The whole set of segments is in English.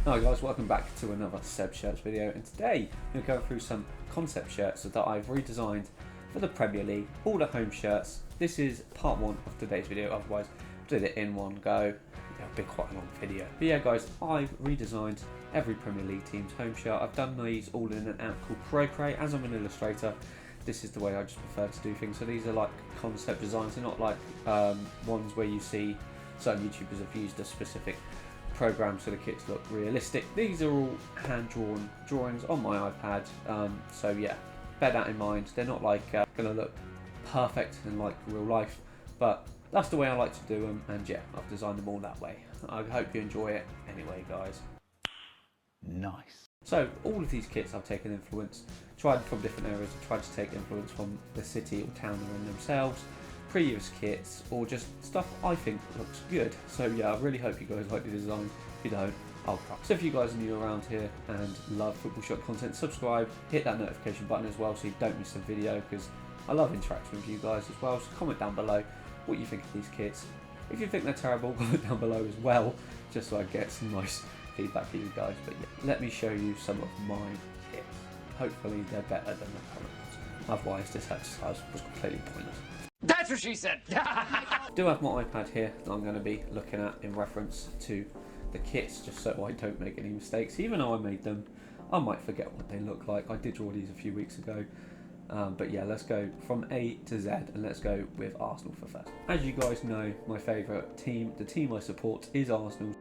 Hi guys, welcome back to another Seb Shirts video, and today we're going through some concept shirts that I've redesigned for the Premier League, all the home shirts. This is part one of today's video, otherwise I did it in one go. It'll be quite a long video. But yeah guys, I've redesigned every Premier League team's home shirt. I've done these all in an app called Procreate. As I'm an illustrator, this is the way I just prefer to do things. So these are like concept designs, they're not like ones where you see certain YouTubers have used a specific program so the kits look realistic. These are all hand-drawn drawings on my iPad, so yeah, bear that in mind. They're not like gonna look perfect in like real life, but that's the way I like to do them, and yeah, I've designed them all that way. I hope you enjoy it anyway guys. Nice. So all of these kits I've taken influence, tried from different areas. I've tried to take influence from the city or town they're in themselves, previous kits, or just stuff I think looks good. So yeah, I really hope you guys like the design. If you don't, I'll cry. So if you guys are new around here and love football shirt content, subscribe, hit that notification button as well so you don't miss a video, because I love interacting with you guys as well. So comment down below what you think of these kits. If you think they're terrible, comment down below as well, just so I get some nice feedback for you guys. But yeah, let me show you some of my kits. Hopefully they're better than the current ones. Otherwise this exercise was completely pointless. That's what she said! I do have my iPad here that I'm going to be looking at in reference to the kits, just so I don't make any mistakes. Even though I made them, I might forget what they look like. I did draw these a few weeks ago. But yeah, let's go from A to Z, and let's go with Arsenal for first. As you guys know, my favourite team, the team I support, is Arsenal.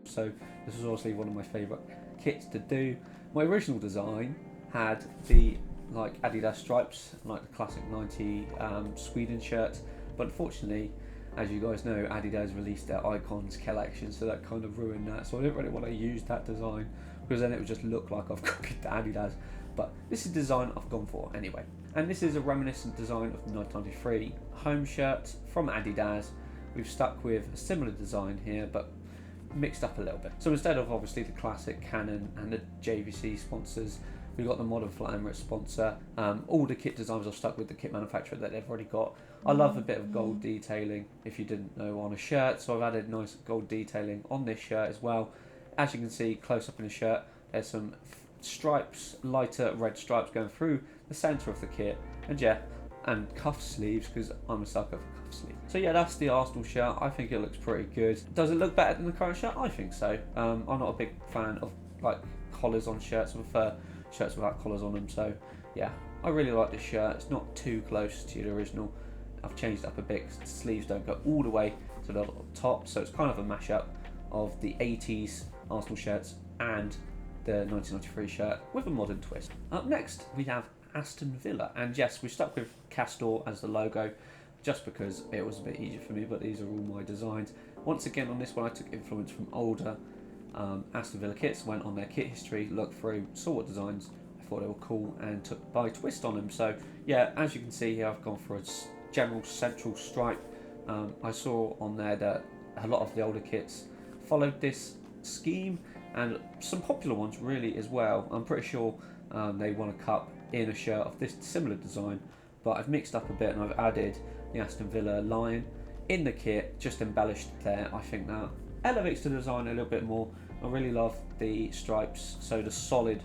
So this was obviously one of my favourite kits to do. My original design had the like Adidas stripes, like the classic 90 Sweden shirt, but unfortunately, as you guys know, Adidas released their Icons collection, so that kind of ruined that. So I didn't really want to use that design, because then it would just look like I've copied the Adidas. But this is the design I've gone for anyway. And this is a reminiscent design of the 1993 home shirt from Adidas. We've stuck with a similar design here, but mixed up a little bit. So instead of obviously the classic Canon and the JVC sponsors, we've got the Modern Flat Emirates sponsor. All the kit designs I've stuck with the kit manufacturer that they've already got. I love a bit of gold detailing, if you didn't know, on a shirt, so I've added nice gold detailing on this shirt as well. As you can see close up in the shirt, there's some stripes, lighter red stripes going through the centre of the kit, and yeah, and cuff sleeves, because I'm a sucker for cuff sleeves. So yeah, that's the Arsenal shirt. I think it looks pretty good. Does it look better than the current shirt? I think so. I'm not a big fan of like collars on shirts. I prefer shirts without collars on them. So yeah, I really like this shirt. It's not too close to the original. I've changed it up a bit because the sleeves don't go all the way to the top, so it's kind of a mashup of the 80s Arsenal shirts and the 1993 shirt with a modern twist. Up next we have Aston Villa, and yes, we stuck with Castor as the logo just because it was a bit easier for me, but these are all my designs. Once again on this one I took influence from older Aston Villa kits, went on their kit history, looked through, saw what designs I thought they were cool and took by twist on them. So yeah, as you can see here, I've gone for a general central stripe. I saw on there that a lot of the older kits followed this scheme, and some popular ones really as well. I'm pretty sure they won a cup in a shirt of this similar design, but I've mixed up a bit and I've added the Aston Villa lion in the kit, just embellished there. I think that elevates the design a little bit more. I really love the stripes, so the solid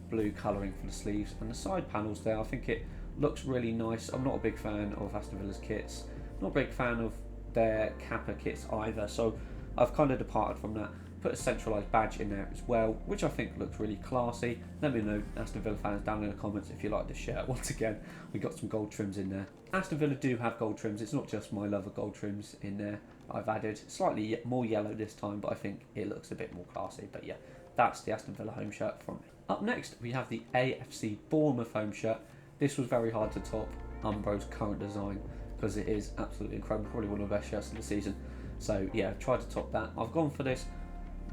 blue colouring for the sleeves and the side panels there. I think it looks really nice. I'm not a big fan of Aston Villa's kits, not a big fan of their Kappa kits either, so I've kind of departed from that. Put a centralised badge in there as well, which I think looks really classy. Let me know, Aston Villa fans, down in the comments if you like this shirt. Once again, we got some gold trims in there. Aston Villa do have gold trims. It's not just my love of gold trims in there. I've added slightly more yellow this time, but I think it looks a bit more classy. But yeah, that's the Aston Villa home shirt from me. Up next, we have the AFC Bournemouth home shirt. This was very hard to top Umbro's current design, because it is absolutely incredible, probably one of the best shirts of the season. So yeah, I've tried to top that. I've gone for this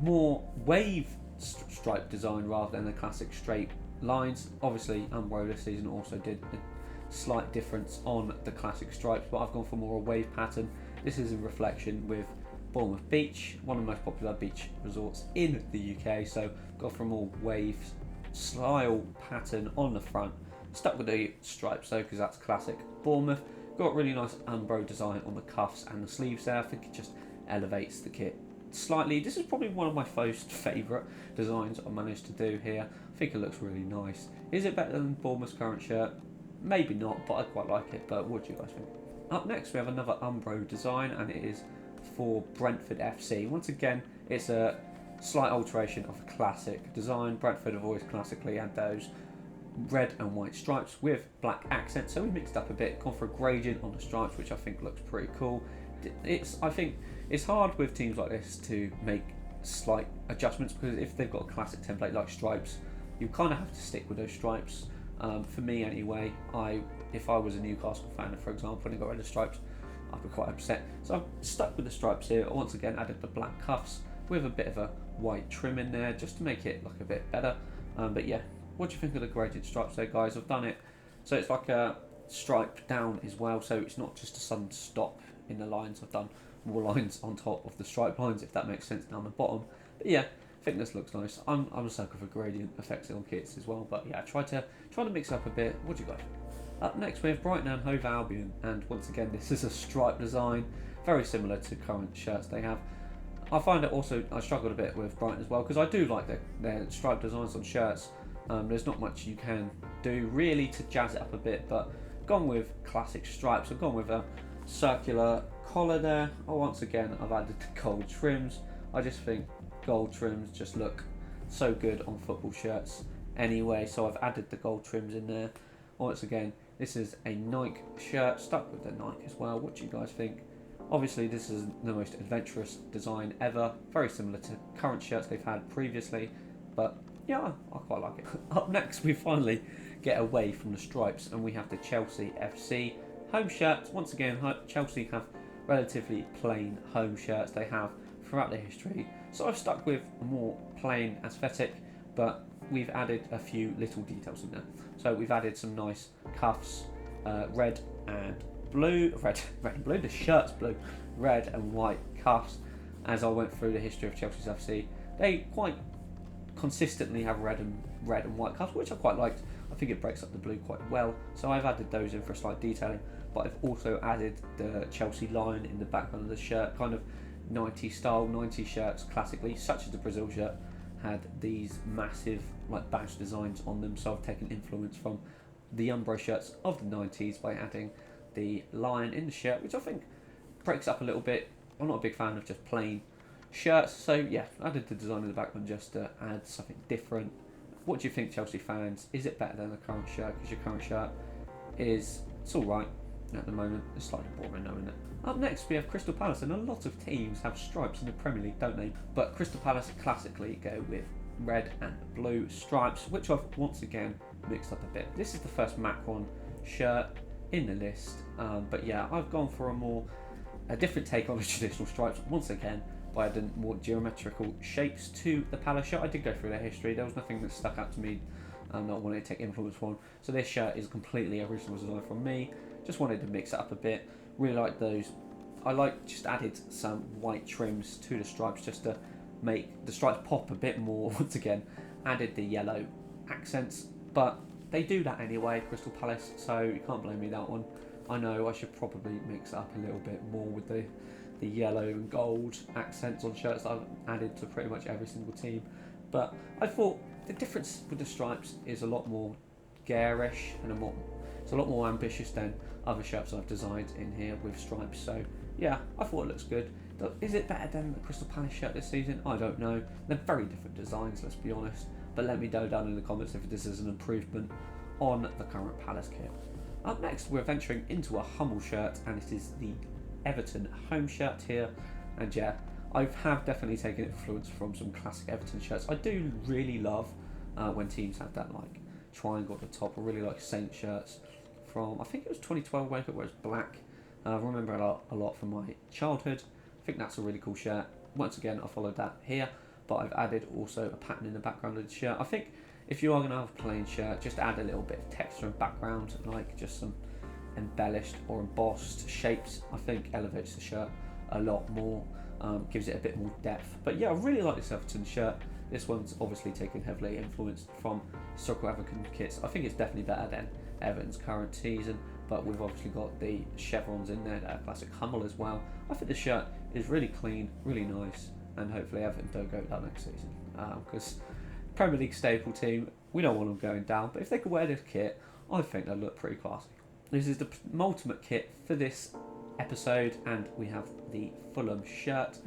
more wave stripe design rather than the classic straight lines. Obviously Umbro this season also did a slight difference on the classic stripes, but I've gone for more a wave pattern. This is in reflection with Bournemouth Beach, one of the most popular beach resorts in the UK, so got for a more wave style pattern on the front. Stuck with the stripes though, because that's classic Bournemouth. Got really nice Umbro design on the cuffs and the sleeves there. I think it just elevates the kit slightly. This is probably one of my most favourite designs I managed to do here. I think it looks really nice. Is it better than Bournemouth's current shirt? Maybe not, but I quite like it. But what do you guys think? Up next, we have another Umbro design, and it is for Brentford FC. Once again, it's a slight alteration of a classic design. Brentford have always classically had those red and white stripes with black accents, so we mixed up a bit, gone for a gradient on the stripes, which I think looks pretty cool. I think it's hard with teams like this to make slight adjustments, because if they've got a classic template like stripes, you kind of have to stick with those stripes. For me anyway, if I was a Newcastle fan, for example, and it got rid of stripes, I'd be quite upset. So I've stuck with the stripes here. Once again, added the black cuffs with a bit of a white trim in there just to make it look a bit better. But yeah, what do you think of the graded stripes there, guys? I've done it so it's like a stripe down as well, so it's not just a sudden stop in the lines. I've done more lines on top of the stripe lines, if that makes sense, down the bottom. But yeah, I think this looks nice. I'm a sucker for gradient effects on kits as well, but yeah, try to mix it up a bit. What do you guys think? Up next we have Brighton and Hove Albion, and once again this is a stripe design, very similar to current shirts they have. I find it also, I struggled a bit with Brighton as well, because I do like their stripe designs on shirts. There's not much you can do really to jazz it up a bit, but gone with classic stripes. I've gone with a circular collar there. Once again I've added the gold trims. I just think gold trims just look so good on football shirts anyway, so I've added the gold trims in there. Once again, this is a Nike shirt, stuck with the Nike as well. What do you guys think? Obviously this is the most adventurous design ever, very similar to current shirts they've had previously, but yeah, I quite like it. Up next we finally get away from the stripes, and we have the Chelsea FC home shirts. Once again, Chelsea have relatively plain home shirts they have throughout their history, so I've stuck with a more plain aesthetic, but we've added a few little details in there. So we've added some nice cuffs, red and blue, the shirt's blue, red and white cuffs. As I went through the history of Chelsea's FC, they quite consistently have red and white cuffs, which I quite liked. I think it breaks up the blue quite well, so I've added those in for a slight detailing, but I've also added the Chelsea line in the background of the shirt, kind of 90s style. 90s shirts classically, such as the Brazil shirt, had these massive like badge designs on them, so I've taken influence from the Umbro shirts of the 90s by adding the lion in the shirt, which I think breaks up a little bit. I'm not a big fan of just plain shirts, so yeah, I added the design in the background just to add something different. What do you think, Chelsea fans? Is it better than the current shirt? Because your current shirt it's alright at the moment. It's slightly boring though, isn't it? Up next we have Crystal Palace, and a lot of teams have stripes in the Premier League, don't they? But Crystal Palace classically go with red and blue stripes, which I've once again mixed up a bit. This is the first Macron shirt in the list, but yeah, I've gone for a different take on the traditional stripes once again by adding more geometrical shapes to the Palace shirt. I did go through their history. There was nothing that stuck out to me that I wanted to take influence from. So this shirt is completely original design from me. Just wanted to mix it up a bit. Really like those. I just added some white trims to the stripes just to make the stripes pop a bit more. Once again, added the yellow accents, but they do that anyway, Crystal Palace, so you can't blame me that one. I know I should probably mix it up a little bit more with the yellow and gold accents on shirts that I've added to pretty much every single team, but I thought the difference with the stripes is a lot more garish and it's a lot more ambitious than other shirts I've designed in here with stripes. So yeah, I thought it looks good. Is it better than the Crystal Palace shirt this season? I don't know. They're very different designs, let's be honest, but let me know down in the comments if this is an improvement on the current Palace kit. Up next we're venturing into a Hummel shirt, and it is the Everton home shirt here, and yeah, I have definitely taken influence from some classic Everton shirts. I do really love when teams have that like triangle at the top. I really like Saint shirts from, I think it was 2012 where it was black. I remember a lot from my childhood. I think that's a really cool shirt. Once again, I followed that here, but I've added also a pattern in the background of the shirt. I think if you are going to have a plain shirt, just add a little bit of texture and background, like just some embellished or embossed shapes. I think elevates the shirt a lot more, gives it a bit more depth. But yeah, I really like this Everton shirt. This one's obviously taken heavily influenced from historical Everton kits. I think it's definitely better than Everton's current season, but we've obviously got the chevrons in there, that classic Hummel as well. I think the shirt is really clean, really nice, and hopefully Everton don't go down next season. Because Premier League staple team, we don't want them going down, but if they could wear this kit, I think they'd look pretty classy. This is the ultimate kit for this episode, and we have the Fulham shirt.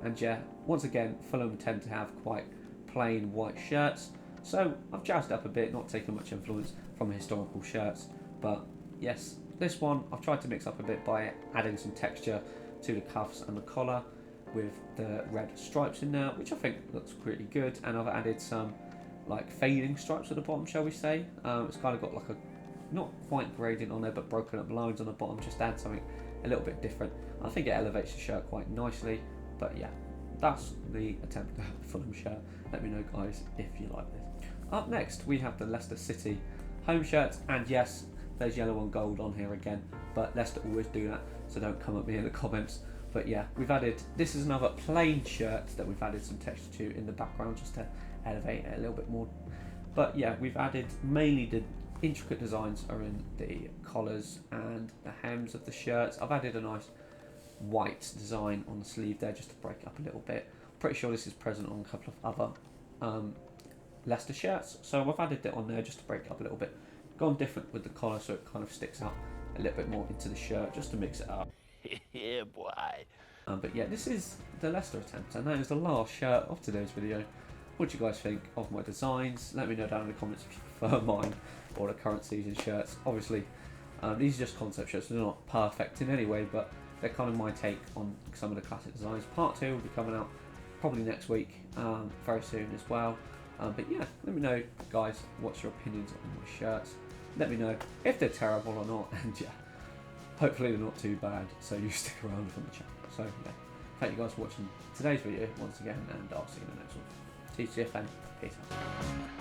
And yeah, once again, Fulham tend to have quite plain white shirts, so I've jazzed up a bit, not taking much influence from the historical shirts. But yes, this one I've tried to mix up a bit by adding some texture to the cuffs and the collar with the red stripes in there, which I think looks pretty good. And I've added some like fading stripes at the bottom, shall we say. It's kind of got like a not quite gradient on there, but broken up lines on the bottom, just add something a little bit different. I think it elevates the shirt quite nicely. But yeah, that's the attempt at a Fulham shirt. Let me know, guys, if you like this. Up next, we have the Leicester City home shirt, and yes, there's yellow and gold on here again, but Leicester always do that, so don't come at me in the comments. But yeah, we've added, this is another plain shirt that we've added some texture to in the background just to elevate it a little bit more. But yeah, we've added mainly the intricate designs are in the collars and the hems of the shirts. I've added a nice white design on the sleeve there just to break it up a little bit. Pretty sure this is present on a couple of other Leicester shirts, so I've added it on there just to break it up a little bit. Gone different with the collar so it kind of sticks out a little bit more into the shirt just to mix it up. Yeah, boy. But yeah, this is the Leicester attempt, and that is the last shirt of today's video. What do you guys think of my designs? Let me know down in the comments if you prefer mine or the current season shirts. Obviously, these are just concept shirts, so they're not perfect in any way, but they're kind of my take on some of the classic designs. Part 2 will be coming out probably next week, very soon as well. But yeah, let me know, guys, what's your opinions on my shirts. Let me know if they're terrible or not, and yeah, hopefully they're not too bad, so you stick around from the channel. So yeah, thank you guys for watching today's video once again, and I'll see you in the next one. TCFN, peace out.